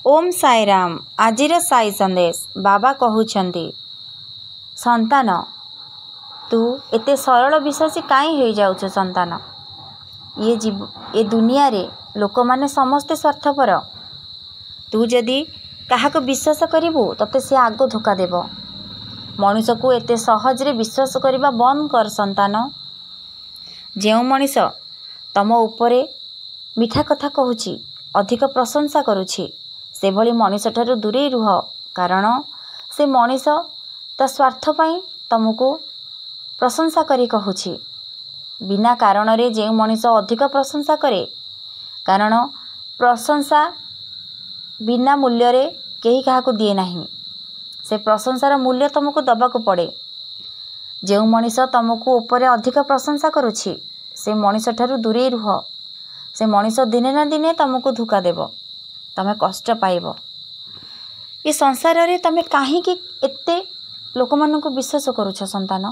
ओम साई राम। आजिर साई संदेश बाबा कहउछंती, संतान तू एते सरल विश्वासी काई हो जाउछ। संतान ये दुनिया रे लोक माने समस्ते स्वार्थपर। तू जदि काहाको विश्वास करिवु तते से आगो धोका देव। मनुष्य को एते सहज रे विश्वास करबा बंद कर। संतान जेउ मनीष तम उपरे मिठा कथा कहूची, अधिक प्रशंसा करुछि, से भली मनीष ठारू दूरे रुह। कारण से मनीष ता स्वार्थ पाई तुमको प्रशंसा करी कहूछि। बिना कारण रे जे मनीष अधिक प्रशंसा करे, कारण प्रशंसा बिना मूल्य रे केही काहाको दिए नाही। से प्रशंसार मूल्य तुमको दबाको पड़े। जे मनीष तुमको ऊपर अधिक प्रशंसा करुछि, से मनीष ठारू दूरे रुह। से मनीष दिने ना दिने तुमको धोखा देव, तमे कष्ट पाइब। ये संसार रे तमे काहे कि एते लोक मानको विश्वास करूछ। संतान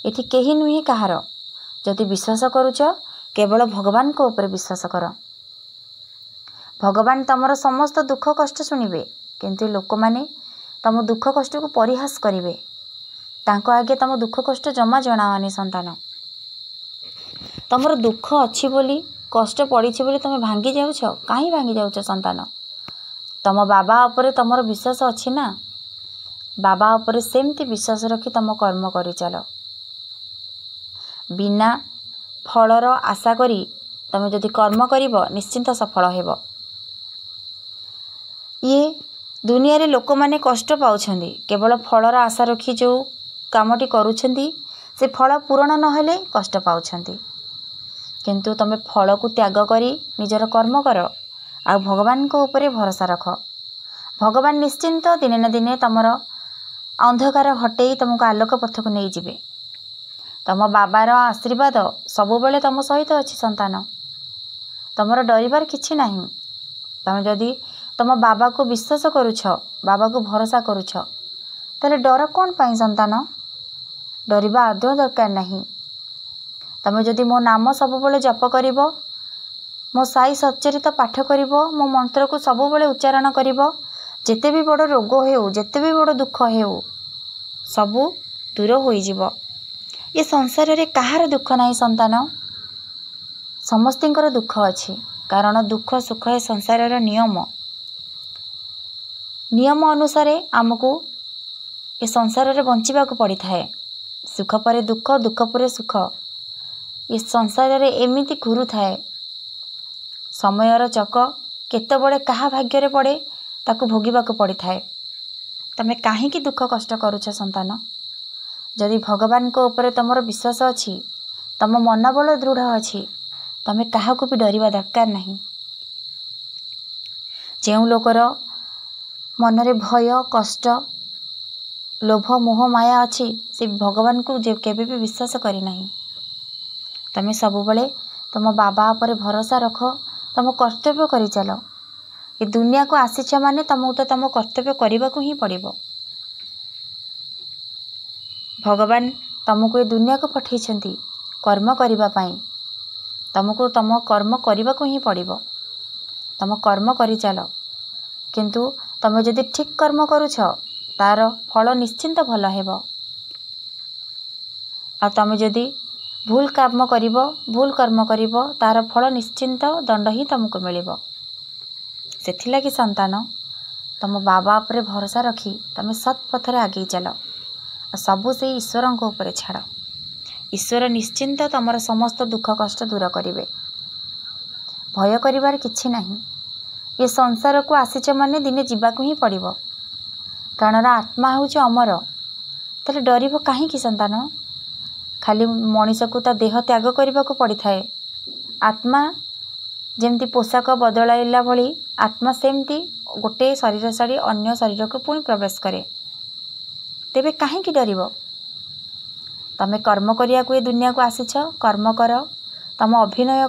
एठी केही नुहे कहार। जदि विश्वास करूछ केवल भगवान को ऊपर विश्वास कर। भगवान तमर समस्त दुख कष्ट सुनिबे, किंतु लोक माने तम दुख कष्ट को परिहास करिवे। तांको आगे तम दुख कष्ट जमा जणावानी। संतान तमर दुख अछि बोली, कष्ट पड़ी बोली तुम भांगी जाऊछ। कहीं भांगी जाऊछ। संतान तम बाबा उपरे तमर विश्वास अछि ना। बाबा उपरे सेमती विश्वास रखी तम कर्म करि चल। बिना फलर आशा करी तुम जदि कर्म करिब निश्चिंत सफल हेब। ये दुनिया रे लोक माने कष्ट पाउछंदी, केवल फलर आशा रखी जो कामटी करूछंदी से फल पूर्ण न हेले कष्ट पाउछंदी। किंतु तमे फल को त्याग करी निजर कर्म कर, आ भगवान को ऊपर भरोसा रख। भगवान निश्चिंत दिने न दिने तमर अंधकार हटेई तुमको आलोक पथ को नहीं जिवे। तम बाबार आशीर्वाद सबु बेले तम सहित अछि। संतान तमर डरिबार किछि नाही। तमे जदि तम बाबा को विश्वास करूछ, बाबा को भरोसा करूछ, ताले डर कोन पाई। संतान डरिबा आदौ दरकार नहीं। तमे जदि मो नाम सबुबले जप करिब, मो साई सच्चरित पाठ करिब, मो मंत्र को सबुबले उच्चारण करिब, जेते भी बड़ रोग हेउ, जेते भी बड़ दुख हेउ, सबु दूर होई जिवो। ये संसार रे कहार दुख नाही। संतान समस्तिंकर दुख अछि, कारण दुख सुख ए संसार नियम। नियम अनुसार आमको ए संसार रे बंचिबा को पड़ी थाए। सुख परे दुख, दुख परे सुख। ये संसार रे एमिति घुरु थाए। समयर चक केते बड़े कहा भाग्य रे पड़े ताकू भोगिबा को पड़ी थाए। तमे काहे कि दुख कष्ट करूछ। संतान जदि भगवान को ऊपर तमर विश्वास अछि, तम मन बल दृढ़ अछि, तमे काहा को भी डरिबा दरकार नहीं। जेउ लोकर मन रे भय कष्ट लोभ मोह माया अछि, से भगवान को जे केबे भी विश्वास करि नहीं। तमे सब बले तुम बाबा पर भरोसा रख, तुम कर्तव्य करि चल। ये दुनिया को आसीछ माने तुमको तो तुम कर्तव्य करने को ही पड़िबो। भगवान तुमको ये दुनिया को पठेइछंती कर्म करिबा पाई। तुमको तुम कर्म करने को ही पड़िबो। तुम कर्म करि चल, किंतु तुम जदि ठीक कर्म करूछ तार फल निश्चिंत भल हेबो। आ तुम जदि भूल कर्म करिब, तार फल निश्चिंत दंड ही तुमको मिलिबो। सेथिलागि संतान तुम बाबा पर भरोसा रखी तुम सत् पथरे आगे चल। सबु से ईश्वर को ऊपर छाड़। ईश्वर निश्चिंत तुमर समस्त दुख कष्ट दूर करिवे। भय करिवार किछि नहीं। ये संसार को आसीच माने दिने जीवाको ही पड़िबो। कारण आत्मा होउछ अमर। ताले डरिबो काहे कि। संतान खाली मनीष को ता देह त्याग करने को पड़ी थाए। आत्मा जेमती पोशाक बदलाइला भली आत्मा सेमती गोटे शरीर साड़ी अन्य शरीर को पुणी प्रवेश करे। तेबे काहे कि डरिबो। तमे कर्म करिया को ए दुनिया को आसीछ, कर्म कर। तम अभिनय